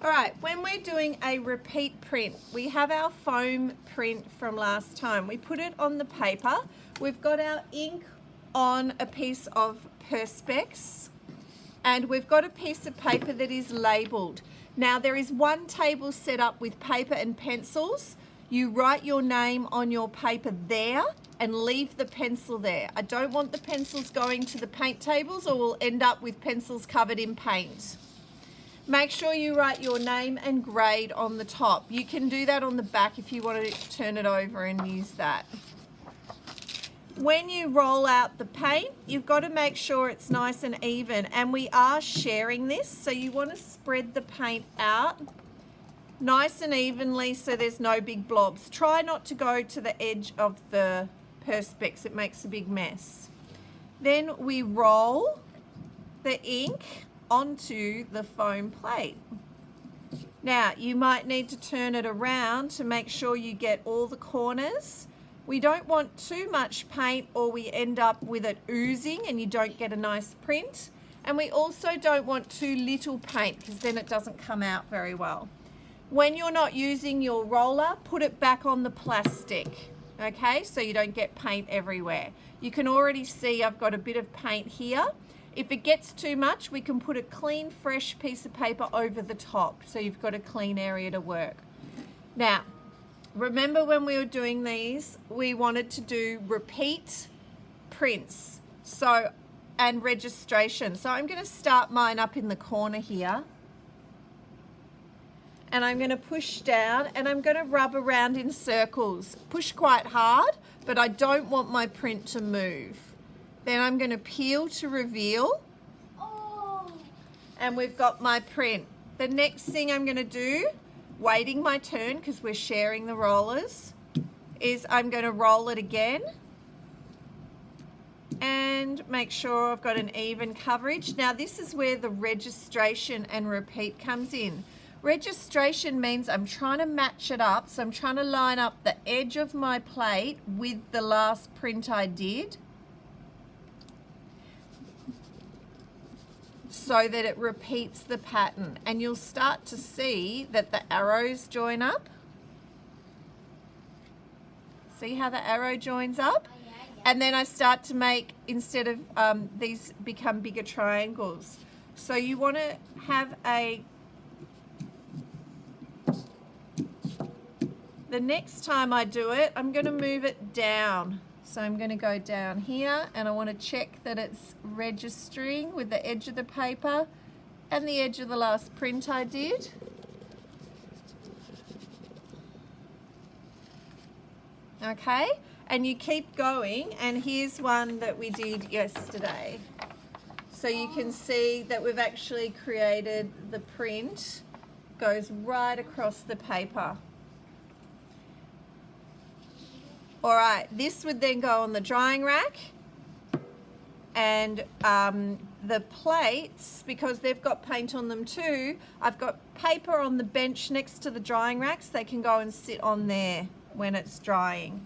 All right, when we're doing a repeat print, we have our foam print from last time. We put it on the paper. We've got our ink on a piece of Perspex, and we've got a piece of paper that is labelled. Now there is one table set up with paper and pencils. You write your name on your paper there and leave the pencil there. I don't want the pencils going to the paint tables, or we'll end up with pencils covered in paint. Make sure you write your name and grade on the top. You can do that on the back if you want to turn it over and use that. When you roll out the paint, you've got to make sure it's nice and even, and we are sharing this, so you want to spread the paint out nice and evenly so there's no big blobs. Try not to go to the edge of the Perspex, it makes a big mess. Then we roll the ink onto the foam plate. Now you might need to turn it around to make sure you get all the corners. We don't want too much paint or we end up with it oozing and you don't get a nice print. And we also don't want too little paint because then it doesn't come out very well. When you're not using your roller, put it back on the plastic, okay, so you don't get paint everywhere. You can already see I've got a bit of paint here. If it gets too much, we can put a clean, fresh piece of paper over the top so you've got a clean area to work. Now, remember when we were doing these, we wanted to do repeat prints and registration. So I'm going to start mine up in the corner here. And I'm going to push down and I'm going to rub around in circles. Push quite hard, but I don't want my print to move. Then I'm going to peel to reveal. Oh. And we've got my print. The next thing I'm going to do, waiting my turn because we're sharing the rollers, is I'm going to roll it again and make sure I've got an even coverage. Now this is where the registration and repeat comes in. Registration means I'm trying to match it up, so I'm trying to line up the edge of my plate with the last print I did so that it repeats the pattern, and you'll start to see that the arrows join up. See how the arrow joins up? And then I start to make, instead of these become bigger triangles. So you want to have the next time I do it, I'm going to move it down. So I'm going to go down here and I want to check that it's registering with the edge of the paper and the edge of the last print I did. Okay, and you keep going, and here's one that we did yesterday. So you can see that we've actually created the print, goes right across the paper. All right, this would then go on the drying rack, and the plates, because they've got paint on them too, I've got paper on the bench next to the drying racks. They can go and sit on there when it's drying.